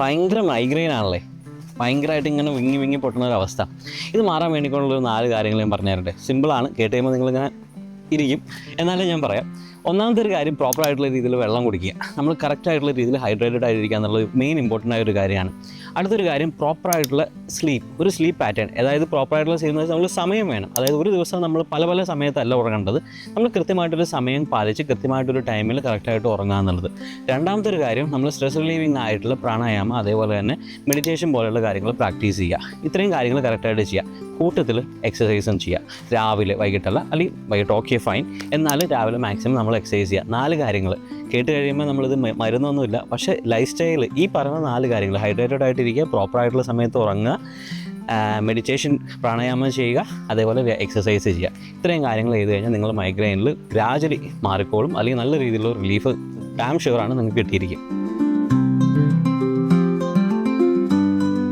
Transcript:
ഭയങ്കര മൈഗ്രെയിൻ ആണല്ലേ, ഭയങ്കരമായിട്ട് ഇങ്ങനെ വിങ്ങി വിങ്ങി പൊട്ടുന്ന ഒരു അവസ്ഥ. ഇത് മാറാൻ വേണ്ടിക്കൊണ്ടുള്ള 4 കാര്യങ്ങൾ ഞാൻ പറഞ്ഞു തരട്ടെ. സിമ്പിളാണ്, കേട്ട് കഴിയുമ്പോൾ നിങ്ങളിങ്ങനെ ഇരിക്കും, എന്നാലും ഞാൻ പറയാം. ഒന്നാമത്തെ ഒരു കാര്യം, പ്രോപ്പറായിട്ടുള്ള രീതിയിൽ വെള്ളം കുടിക്കുക. നമ്മൾ കറക്റ്റായിട്ടുള്ള രീതിയിൽ ഹൈഡ്രേറ്റഡ് ആയിരിക്കുക എന്നുള്ളത് മെയിൻ ഇമ്പോർട്ടൻ്റ് ആയ ഒരു കാര്യമാണ്. അടുത്തൊരു കാര്യം, പ്രോപ്പറായിട്ടുള്ള സ്ലീപ്പ്, ഒരു സ്ലീപ്പ് പാറ്റേൺ. അതായത് പ്രോപ്പറായിട്ടുള്ള സ്ലീപ്പ് എന്ന് വെച്ചാൽ നമ്മൾ സമയം വേണം. അതായത് ഒരു ദിവസം നമ്മൾ പല പല സമയത്തല്ല ഉറങ്ങേണ്ടത്, നമ്മൾ കൃത്യമായിട്ടൊരു സമയം പാലിച്ച് കൃത്യമായിട്ടൊരു ടൈമിൽ കറക്റ്റായിട്ട് ഉറങ്ങുക എന്നുള്ളത്. രണ്ടാമത്തെ ഒരു കാര്യം, നമ്മൾ സ്ട്രെസ് റിലീവിങ് ആയിട്ടുള്ള പ്രാണായാമം, അതേപോലെ തന്നെ മെഡിറ്റേഷൻ പോലെയുള്ള കാര്യങ്ങൾ പ്രാക്ടീസ് ചെയ്യുക. ഇത്രയും കാര്യങ്ങൾ കറക്റ്റായിട്ട് ചെയ്യുക. കൂട്ടത്തിൽ എക്സസൈസും ചെയ്യുക. രാവിലെ, വൈകിട്ടല്ല, അല്ലെങ്കിൽ വൈകിട്ട് ഓക്കെ ഫൈൻ, എന്നാലും രാവിലെ മാക്സിമം നമ്മൾ എക്സസൈസ് ചെയ്യുക. 4 കാര്യങ്ങൾ കേട്ട് കഴിയുമ്പോൾ നമ്മളിത് മരുന്നൊന്നുമില്ല, പക്ഷേ ലൈഫ് സ്റ്റൈൽ ഈ പറയുന്ന 4 കാര്യങ്ങൾ, ഹൈഡ്രേറ്റഡ് ആയിട്ടിരിക്കുക, പ്രോപ്പറായിട്ടുള്ള സമയത്ത് ഉറങ്ങുക, മെഡിറ്റേഷൻ പ്രാണായാമം ചെയ്യുക, അതേപോലെ എക്സസൈസ് ചെയ്യുക. ഇത്രയും കാര്യങ്ങൾ ചെയ്ത് കഴിഞ്ഞാൽ നിങ്ങൾ മൈഗ്രെയിനിൽ ഗ്രാജുവലി മാറിക്കോളും, അല്ലെങ്കിൽ നല്ല രീതിയിലുള്ള റിലീഫ് ഡാം ഷുവറാണ് നിങ്ങൾക്ക് കിട്ടിയിരിക്കും.